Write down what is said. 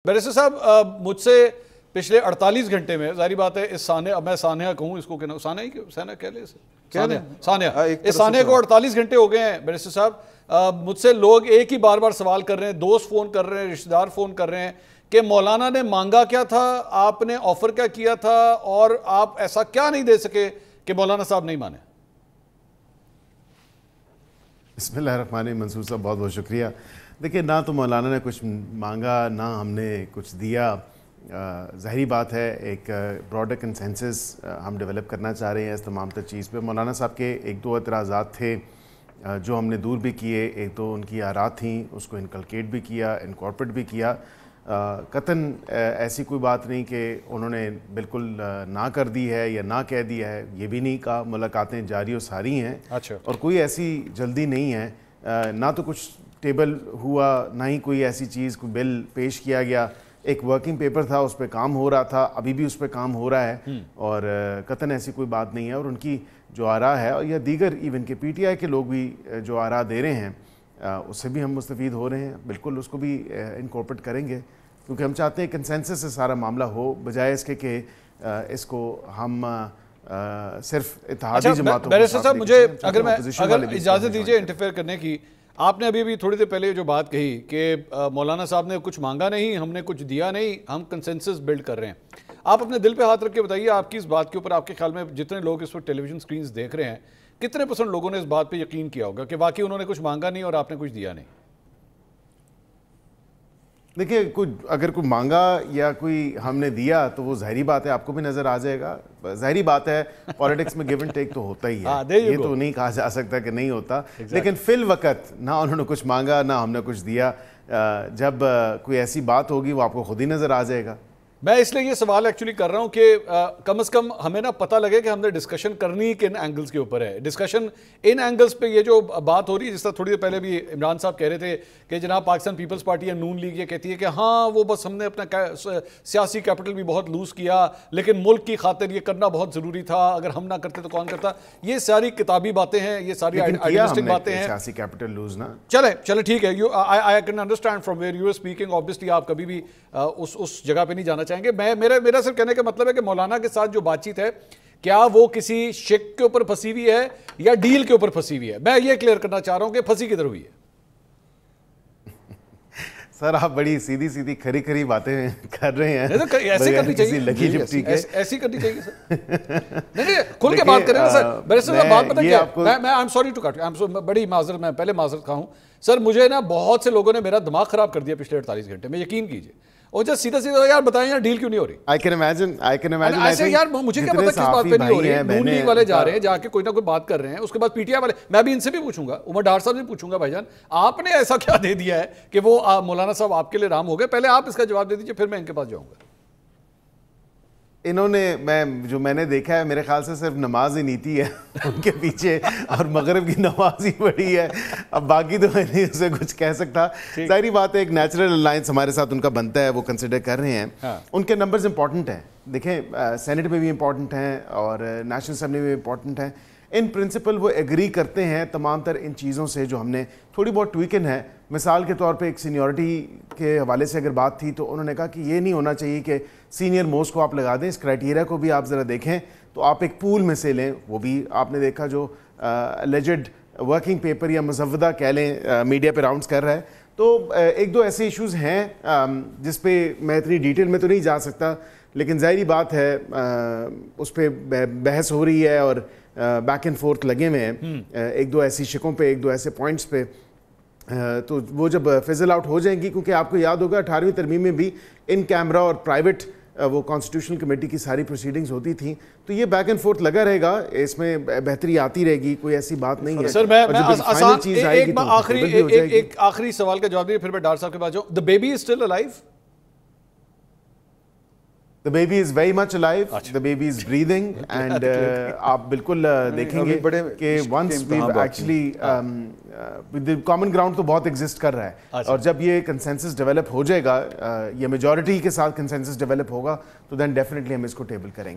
Barrister صاحب مجھ سے پچھلے 48 گھنٹے میں ظاہری بات ہے اس سانحہ، اب میں سانحہ کہوں اس کو سانحہ کہہ لیں سانحہ اس سانحہ کو 48 گھنٹے ہو گئے ہیں بیرسٹر صاحب، مجھ سے لوگ ایک ہی بار بار سوال کر رہے ہیں، دوست فون کر رہے ہیں، رشتہ دار فون کر رہے ہیں کہ مولانا نے مانگا کیا تھا، آپ نے آفر کیا کیا تھا اور آپ ایسا کیا نہیں دے سکے کہ مولانا صاحب نہیں مانے؟ بسم اللہ الرحمن الرحیم۔ منصور صاحب بہت بہت شکریہ۔ دیکھیں، نہ تو مولانا نے کچھ مانگا نہ ہم نے کچھ دیا۔ ظاہری بات ہے ایک براڈر کنسنسس ہم ڈیولپ کرنا چاہ رہے ہیں اس تمام تر چیز پہ۔ مولانا صاحب کے ایک دو اعتراضات تھے جو ہم نے دور بھی کیے، ایک دو ان کی آراء تھیں، اس کو انکلکیٹ بھی کیا، انکارپوریٹ بھی کیا۔ قطعاً ایسی کوئی بات نہیں کہ انہوں نے بالکل نہ کر دی ہے یا نہ کہہ دیا ہے، یہ بھی نہیں کہا۔ ملاقاتیں جاری و ساری ہیں اور کوئی ایسی جلدی نہیں ہے، نہ تو کچھ ٹیبل ہوا، نہ ہی کوئی ایسی چیز، کوئی بل پیش کیا گیا۔ ایک ورکنگ پیپر تھا، اس پہ کام ہو رہا تھا، ابھی بھی اس پہ کام ہو رہا ہے اور قطعاً ایسی کوئی بات نہیں ہے۔ اور ان کی جو آراء ہے یا دیگر ایون کے پی ٹی آئی کے لوگ بھی جو آراء دے رہے ہیں اس سے بھی ہم مستفید ہو رہے ہیں، بالکل اس کو بھی انکارپوریٹ کریں گے، کیونکہ ہم چاہتے ہیں کنسنسس سے سارا معاملہ ہو، بجائے اس کے کہ اس کو ہم صرف اتحادی جماعتوں۔ بیرسٹر صاحب مجھے اگر اجازت دیجیے انٹرفیئر کرنے کی، آپ نے ابھی تھوڑی دیر پہلے جو بات کہی کہ مولانا صاحب نے کچھ مانگا نہیں، ہم نے کچھ دیا نہیں، ہم کنسنسس بلڈ کر رہے ہیں۔ آپ اپنے دل پہ ہاتھ رکھ کے بتائیے، آپ کی اس بات کے اوپر آپ کے خیال میں جتنے لوگ اس وقت ٹیلی ویژن سکرینز دیکھ رہے ہیں، کتنے % لوگوں نے اس بات پہ یقین کیا ہوگا کہ واقعی انہوں نے کچھ مانگا نہیں اور آپ نے کچھ دیا نہیں؟ دیکھیے، اگر کوئی مانگا یا کوئی ہم نے دیا تو وہ ظاہری بات ہے آپ کو بھی نظر آ جائے گا۔ ظاہری بات ہے پالیٹکس میں گیو اینڈ ٹیک تو ہوتا ہی ہے، یہ تو نہیں کہا جا سکتا کہ نہیں ہوتا، لیکن فی الوقت نہ انہوں نے کچھ مانگا نہ ہم نے کچھ دیا۔ جب کوئی ایسی بات ہوگی وہ آپ کو خود ہی نظر آ جائے گا۔ میں اس لیے یہ سوال ایکچولی کر رہا ہوں کہ کم از کم ہمیں نا پتہ لگے کہ ہم نے ڈسکشن کرنی کن اینگلز کے اوپر ہے۔ ڈسکشن ان اینگلز پہ یہ جو بات ہو رہی ہے، جس طرح تھوڑی دیر پہلے بھی عمران صاحب کہہ رہے تھے کہ جناب پاکستان پیپلز پارٹی یا نون لیگ یہ کہتی ہے کہ ہاں وہ بس ہم نے اپنا سیاسی کیپٹل بھی بہت لوز کیا، لیکن ملک کی خاطر یہ کرنا بہت ضروری تھا، اگر ہم نہ کرتے تو کون کرتا۔ یہ ساری کتابی باتیں ہیں، یہ ساری آئیڈیلسٹک باتیں ہیں۔ سیاسی کیپٹل لوز نا، چلے ٹھیک ہے، I can understand from where you are speaking. Obviously آپ کبھی بھی اس جگہ پہ نہیں جانا چاہیں گے۔ میرا صرف کہنے کا مطلب ہے کہ مولانا کے ساتھ جو بات چیت ہے، کیا وہ کسی شک کے اوپر پھنسی ہوئی ہے یا ڈیل کے اوپر پھنسی ہوئی ہے؟ میں یہ کلیئر کرنا چاہ رہا ہوں کہ پھنسی کدھر ہوئی ہے؟ سر آپ بڑی سیدھی کھری کھری باتیں کر رہے ہیں۔ ایسی کرنی چاہیے، ایسی کرنی چاہیے سر، نہیں کھل کے بات کریں نا سر۔ بیرسٹر صاحب بات پتہ کیا ہے، میں I'm sorry to cut you، بڑی معذرت، میں پہلے معذرت خواہ ہوں سر۔ مجھے نا بہت سے لوگوں نے میرا دماغ خراب کر دیا پچھلے 48 گھنٹے میں، یقین کیجیے، اور جب سیدھا یار بتائیں یار ڈیل کیوں نہیں ہو رہی؟ I can imagine ایسے یار مجھے کیا پتا کس بات پہ نہیں ہو رہی ہے۔ نون لیگ والے جا رہے ہیں، جا کے کوئی نہ کوئی بات کر رہے ہیں، اس کے بعد پی ٹی آئی والے، میں بھی ان سے بھی پوچھوں گا، عمر ڈار صاحب سے پوچھوں گا، بھائی جان آپ نے ایسا کیا دے دیا ہے کہ وہ مولانا صاحب آپ کے لیے رام ہو گئے؟ پہلے آپ اس کا جواب دے دیجیے، پھر میں ان کے پاس جاؤں گا۔ انہوں نے میں نے دیکھا ہے، میرے خیال سے صرف نماز ہی نیتی ہے ان کے پیچھے، اور مغرب کی نماز ہی بڑی ہے۔ اب باقی تو میں نہیں اسے کچھ کہہ سکتا۔ ظاہری بات ہے ایک نیچرل الائنس ہمارے ساتھ ان کا بنتا ہے، وہ کنسیڈر کر رہے ہیں۔ ان کے نمبرز امپورٹنٹ ہیں، دیکھیں سینٹ میں بھی امپورٹنٹ ہیں اور نیشنل اسمبلی میں امپورٹنٹ ہیں۔ ان پرنسپل وہ ایگری کرتے ہیں تمام تر ان چیزوں سے جو ہم نے تھوڑی بہت ٹویکن ہے۔ مثال کے طور پہ ایک سینیورٹی کے حوالے سے اگر بات تھی تو انہوں نے کہا کہ یہ نہیں ہونا چاہیے کہ سینئر موسٹ کو آپ لگا دیں، اس کرائٹیریا کو بھی آپ ذرا دیکھیں تو آپ ایک پول میں سے لیں۔ وہ بھی آپ نے دیکھا جو الیجڈ ورکنگ پیپر یا مزودہ کہہ لیں میڈیا پہ راؤنڈز کر رہا ہے۔ تو ایک دو ایسے ایشوز ہیں جس پہ میں اتنی ڈیٹیل میں تو نہیں جا سکتا، لیکن ظاہری بات ہے اس پہ بحث ہو رہی ہے اور بیک اینڈ فورتھ لگے ہوئے ہیں ایک دو ایسی شکوں پہ، ایک دو ایسے پوائنٹس پہ۔ تو وہ جب فیزل آؤٹ ہو جائیں گی، کیونکہ آپ کو یاد ہوگا 18ویں ترمیم میں بھی ان کیمرہ اور پرائیویٹ وہ کانسٹیٹیوشنل کمیٹی کی ساری پروسیڈنگز ہوتی تھیں، تو یہ بیک اینڈ فورتھ لگا رہے گا، اس میں بہتری آتی رہے گی، کوئی ایسی بات نہیں ہے۔ سر میں ایک آخری سوال کا جواب دیں، پھر میں ڈار صاحب کے پاس جاؤں۔ The baby is still alive? The baby is very much alive, the baby is breathing and آپ بالکل دیکھیں گے کہ once we've actually the common ground تو بہت ایگزسٹ کر رہا ہے، اور جب یہ کنسنسس ڈیولپ ہو جائے گا، یہ میجورٹی کے ساتھ کنسنسس ڈیولپ ہوگا تو then definitely ہم اس کو ٹیبل کریں گے۔